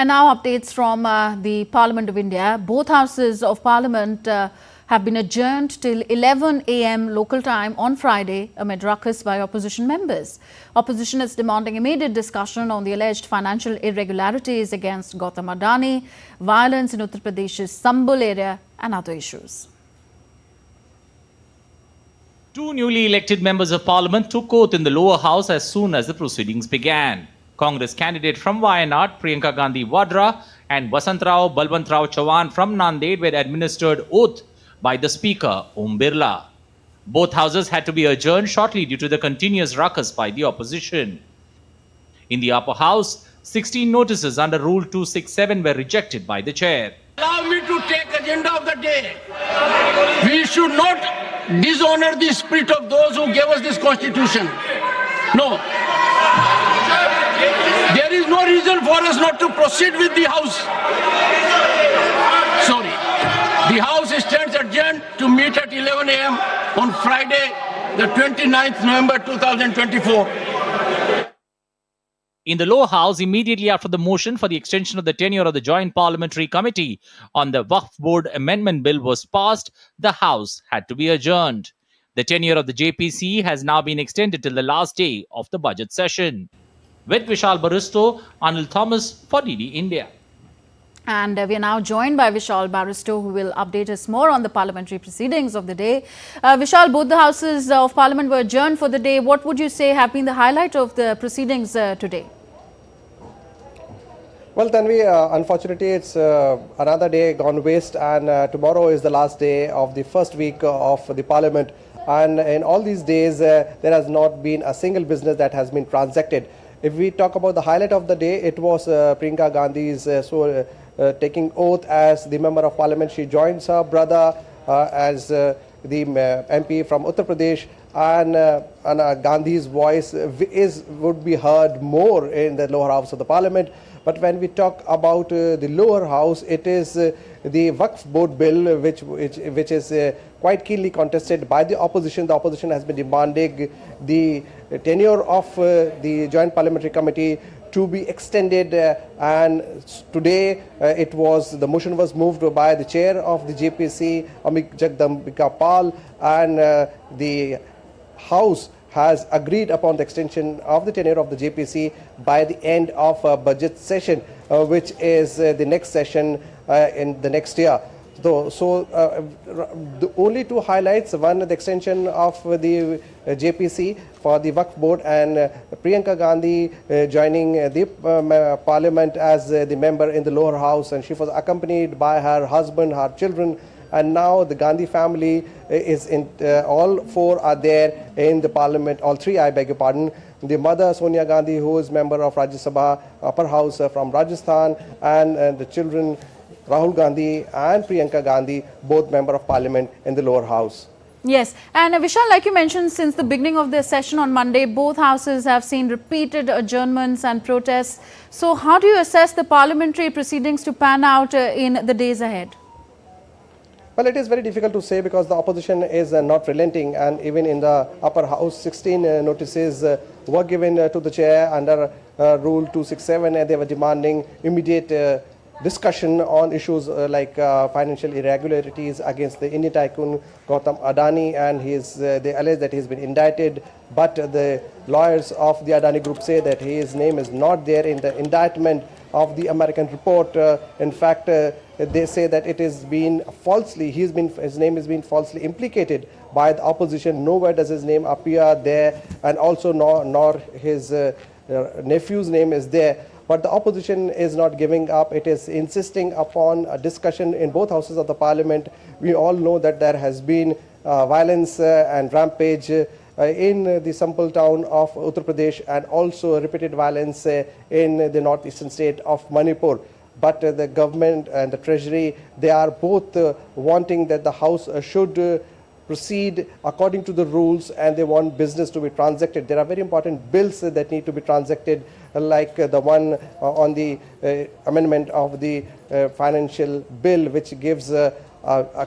And now updates from the Parliament of India. Both houses of Parliament have been adjourned till 11 a.m. local time on Friday amid ruckus by opposition members. Opposition is demanding immediate discussion on the alleged financial irregularities against Gautam Adani, violence in Uttar Pradesh's Sambhalpur area and other issues. Two newly elected members of Parliament took oath in the lower house as soon as the proceedings began. Congress candidate from Wayanad, Priyanka Gandhi Vadra, and Vasantrao Balwantrao Chauhan from Nanded were administered oath by the Speaker, Om Birla. Both houses had to be adjourned shortly due to the continuous ruckus by the opposition. In the upper house, 16 notices under Rule 267 were rejected by the chair. Allow me to take agenda of the day. We should not dishonor the spirit of those who gave us this constitution. No. There is no reason for us not to proceed with the House. Sorry. The House stands adjourned to meet at 11 a.m. on Friday, the 29th November 2024. In the lower house, immediately after the motion for the extension of the tenure of the Joint Parliamentary Committee on the Waqf Board Amendment Bill was passed, the House had to be adjourned. The tenure of the JPC has now been extended till the last day of the budget session. With Vishal Baristo, Anil Thomas for DD India. And we are now joined by Vishal Baristo, who will update us more on the parliamentary proceedings of the day. Vishal, both the houses of Parliament were adjourned for the day. What would you say have been the highlight of the proceedings today? Well, Tanvi, unfortunately, it's another day gone waste, and tomorrow is the last day of the first week of the Parliament. And in all these days, there has not been a single business that has been transacted. If we talk about the highlight of the day, it was Priyanka Gandhi's taking oath as the Member of Parliament. She joins her brother as the MP from Uttar Pradesh, and Gandhi's voice would be heard more in the lower house of the Parliament. But when we talk about the lower house, it is the Waqf Board Bill, which is quite keenly contested by the opposition. The opposition has been demanding the tenure of the Joint Parliamentary Committee to be extended, and today the motion was moved by the chair of the JPC, Amit Jagdambika Pal, and the House has agreed upon the extension of the tenure of the JPC by the end of budget session, which is the next session in the next year. The only two highlights, one, the extension of the JPC for the Waqf Board, and Priyanka Gandhi joining the Parliament as the member in the lower house, and she was accompanied by her husband, her children, and now the Gandhi family is in, all four are there in the Parliament, all three, I beg your pardon. The mother, Sonia Gandhi, who is member of Rajya Sabha, upper house from Rajasthan, and the children, Rahul Gandhi and Priyanka Gandhi, both member of Parliament in the lower house. Yes, and Vishal, like you mentioned, since the beginning of the session on Monday, both houses have seen repeated adjournments and protests. So how do you assess the parliamentary proceedings to pan out in the days ahead? Well, it is very difficult to say because the opposition is not relenting, and even in the upper house, 16 notices were given to the chair under Rule 267, and they were demanding immediate discussion on issues like financial irregularities against the Indian tycoon Gautam Adani, and they allege that he has been indicted, but the lawyers of the Adani group say that his name is not there in the indictment of the American report. In fact, they say that it has been falsely, his name has been falsely implicated by the opposition. Nowhere does his name appear there, and also nor his nephew's name is there. But the opposition is not giving up. It is insisting upon a discussion in both houses of the Parliament. We all know that there has been violence and rampage in the Sambhalpur town of Uttar Pradesh, and also repeated violence in the northeastern state of Manipur. But the government and the treasury, they are both wanting that the House should proceed according to the rules, and they want business to be transacted. There are very important bills that need to be transacted, like the one on the amendment of the financial bill, which gives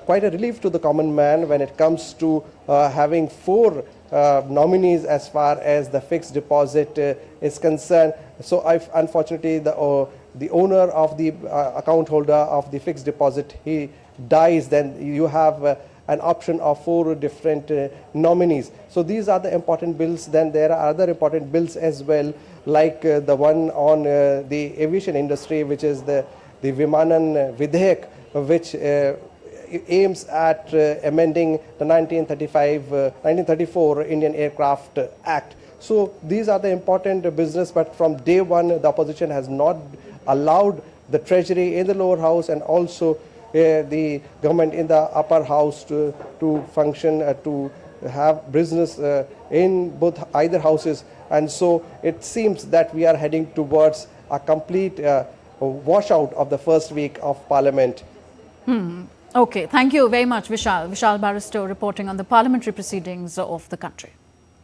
quite a relief to the common man when it comes to having 4 nominees as far as the fixed deposit is concerned. So unfortunately, the owner of the account holder of the fixed deposit, he dies, then you have an option of 4 different nominees. So these are the important bills. Then there are other important bills as well, like the one on the aviation industry, which is the Vimanan Vidhek, which aims at amending the 1934 Indian Aircraft Act. So these are the important business, but from day one, the opposition has not allowed the treasury in the lower house and also the government in the upper house to function, to have business in either houses. And so it seems that we are heading towards a complete washout of the first week of Parliament. Okay, thank you very much, Vishal. Vishal Barrister reporting on the parliamentary proceedings of the country.